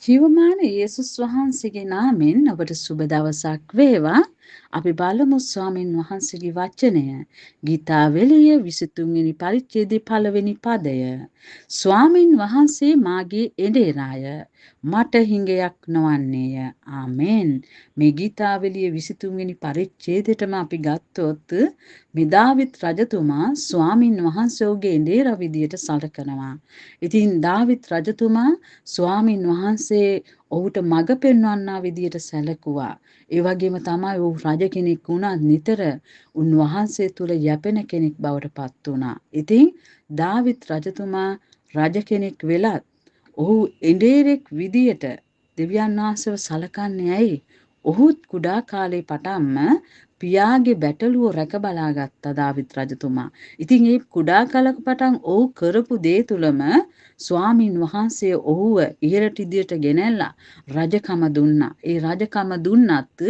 ජීවමාන යේසුස් වහන්සේගේ නාමෙන් ඔබට සුබ දවසක් වේවා. අපි බලමු ස්වාමින් වහන්සේගේ වචනය. ගීතාවලිය 23 වෙනි පරිච්ඡේදයේ 1 වෙනි පදය. ස්වාමින් වහන්සේ මාගේ එඬේරාය. මට හිඟයක් නොවන්නේය. ආමෙන්. මේ ගීතාවලිය 23 වෙනි පරිච්ඡේදයටම අපි ගත්තොත් මේ දාවිත් රජතුමා ස්වාමින් වහන්සේගේ එඬේරා විදියට සලකනවා. ඉතින් දාවිත් රජතුමා ස්වාමින් වහන්සේ ඔහුට මඟ පෙන්වන්නා විදියට සැලකුවා. ඒ වගේම තමයි ඔහු රජ කෙනෙක් වුණත් නිතර උන්වහන්සේ තුල යැපෙන කෙනෙක් බවට පත් වුණා. ඉතින් දාවිත් රජතුමා රජ කෙනෙක් වෙලත් ඔහු එඬේරෙක් විදියට දෙවියන් වහන්සේව සලකන්නේ ඇයි? ඔහුත් කුඩා කාලේ පටන්ම පියාගේ බැටළුව රැක බලාගත්තා දාවිත් රජතුමා. ඉතින් ඒ කුඩා කාලක පටන් ඔහු කරපු දේ තුලම ස්වාමින් වහන්සේ ඔහුව ඉහළට ඉදිරියට ගෙනල්ලා රජකම දුන්නා. ඒ රජකම දුන්නත්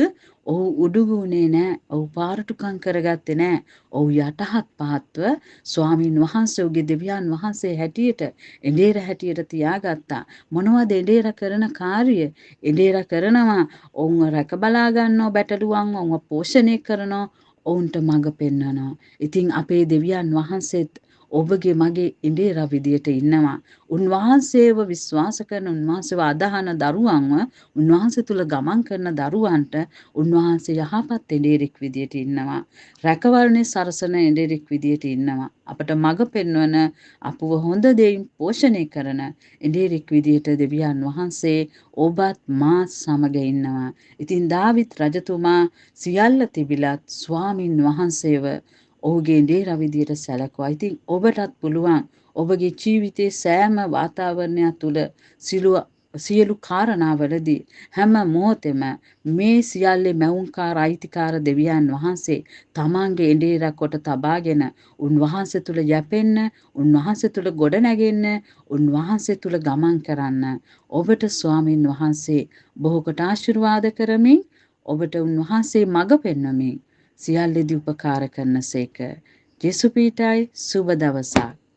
ඔහු උඩුගුනේ නැහැ. ඔහු පාරටුකම් කරගත්තේ නැහැ. ඔහු යටහත් පහත්ව ස්වාමින් වහන්සේගේ දෙවියන් වහන්සේ හැටියට එඬේර හැටියට තියාගත්තා. මොනවද එඬේර කරන කාර්යය? එඬේර කරනවා ඔවුන්ව රැක බලා ගන්නවා, බැටළුවන් ඔවුන්ව පෝෂණය කරනවා, ඔවුන්ට මඟ පෙන්වනවා. ඉතින් අපේ දෙවියන් වහන්සේත් ඔබගේ මගේ එඬේරා විදියට ඉන්නවා. උන්වහන්සේව විශ්වාස කරන, උන්වහන්සේව අදහන දරුවන්ව, උන්වහන්සේ තුල ගමන් කරන දරුවන්ට උන්වහන්සේ යහපත් එඬේරෙක් විදියට ඉන්නවා. රැකවරණේ සරසන එඬේරෙක් විදියට ඉන්නවා. අපට මඟ පෙන්වන, අපව හොඳ දෙයින් පෝෂණය කරන එඬේරෙක් විදියට දෙවියන් වහන්සේ ඔබත් මාත් සමග ඉන්නවා. ඉතින් දාවිත් රජතුමා සියල්ල තිබිලත් ස්වාමින් වහන්සේව ඔහුගේ එඬේරා විදියට සැලකුවා. ඉතින් ඔබටත් පුළුවන් ඔබගේ ජීවිතයේ සෑම වාතාවරණයක් තුළ සියලු කාරණාවලදී හැම මොහොතෙම මේ සියල්ලේ මැවුම්කාර අයිතිකාර දෙවියන් වහන්සේ තමන්ගේ එඬේරා කොට තබාගෙන උන්වහන්සේ තුළ යැපෙන්න, උන්වහන්සේ තුළ ගොඩ නැගෙන්න, උන්වහන්සේ තුළ ගමන් කරන්න ඔබට ස්වාමින් වහන්සේ බොහෝ කොට ආශිර්වාද කරමින් ඔබට උන්වහන්සේ මඟ පෙන්වමින් සියල්ලෙදී උපකාර කරනසේක. ජේසු පීඨයි සුබ දවසක්.